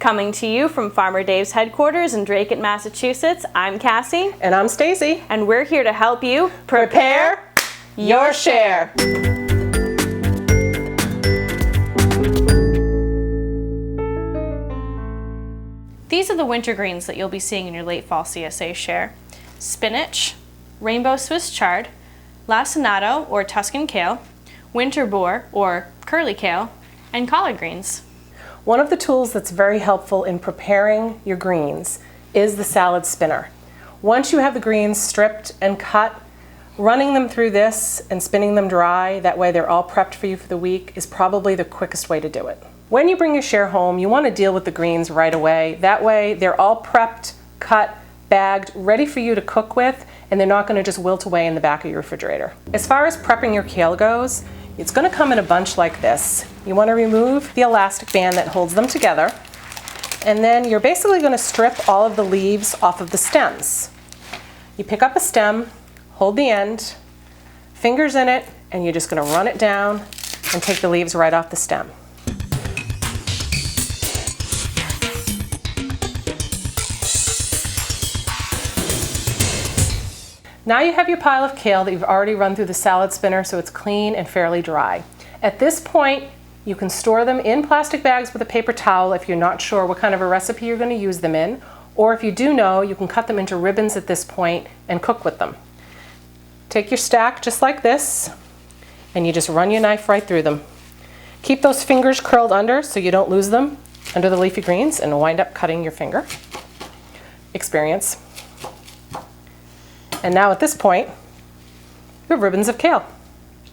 Coming to you from Farmer Dave's headquarters in Drake, Massachusetts, I'm Cassie. And I'm Stacey. And we're here to help you prepare your share. These are the winter greens that you'll be seeing in your late fall CSA share. Spinach, rainbow Swiss chard, lacinato or Tuscan kale, winter boar or curly kale, and collard greens. One of the tools that's very helpful in preparing your greens is the salad spinner. Once you have the greens stripped and cut, running them through this and spinning them dry, that way they're all prepped for you for the week, is probably the quickest way to do it. When you bring your share home, you want to deal with the greens right away. That way they're all prepped, cut, bagged, ready for you to cook with, and they're not going to just wilt away in the back of your refrigerator. As far as prepping your kale goes, it's going to come in a bunch like this. You want to remove the elastic band that holds them together, and then you're basically going to strip all of the leaves off of the stems. You pick up a stem, hold the end, fingers in it, and you're just going to run it down and take the leaves right off the stem. Now you have your pile of kale that you've already run through the salad spinner so it's clean and fairly dry. At this point, you can store them in plastic bags with a paper towel if you're not sure what kind of a recipe you're going to use them in, or if you do know, you can cut them into ribbons at this point and cook with them. Take your stack just like this, and you just run your knife right through them. Keep those fingers curled under so you don't lose them under the leafy greens and wind up cutting your finger. Experience. And now at this point, you have ribbons of kale.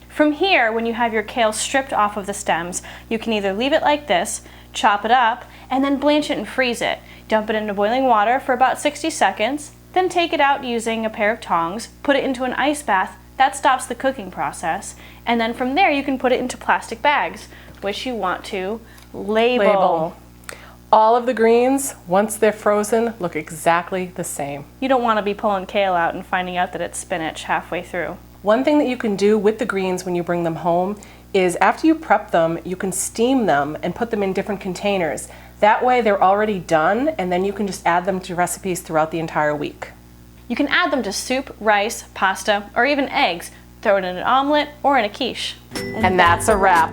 From here, when you have your kale stripped off of the stems, you can either leave it like this, chop it up, and then blanch it and freeze it. Dump it into boiling water for about 60 seconds, then take it out using a pair of tongs, put it into an ice bath. That stops the cooking process. And then from there, you can put it into plastic bags, which you want to label. All of the greens, once they're frozen, look exactly the same. You don't want to be pulling kale out and finding out that it's spinach halfway through. One thing that you can do with the greens when you bring them home is after you prep them, you can steam them and put them in different containers. That way they're already done, and then you can just add them to recipes throughout the entire week. You can add them to soup, rice, pasta, or even eggs. Throw it in an omelet or in a quiche. And that's a wrap.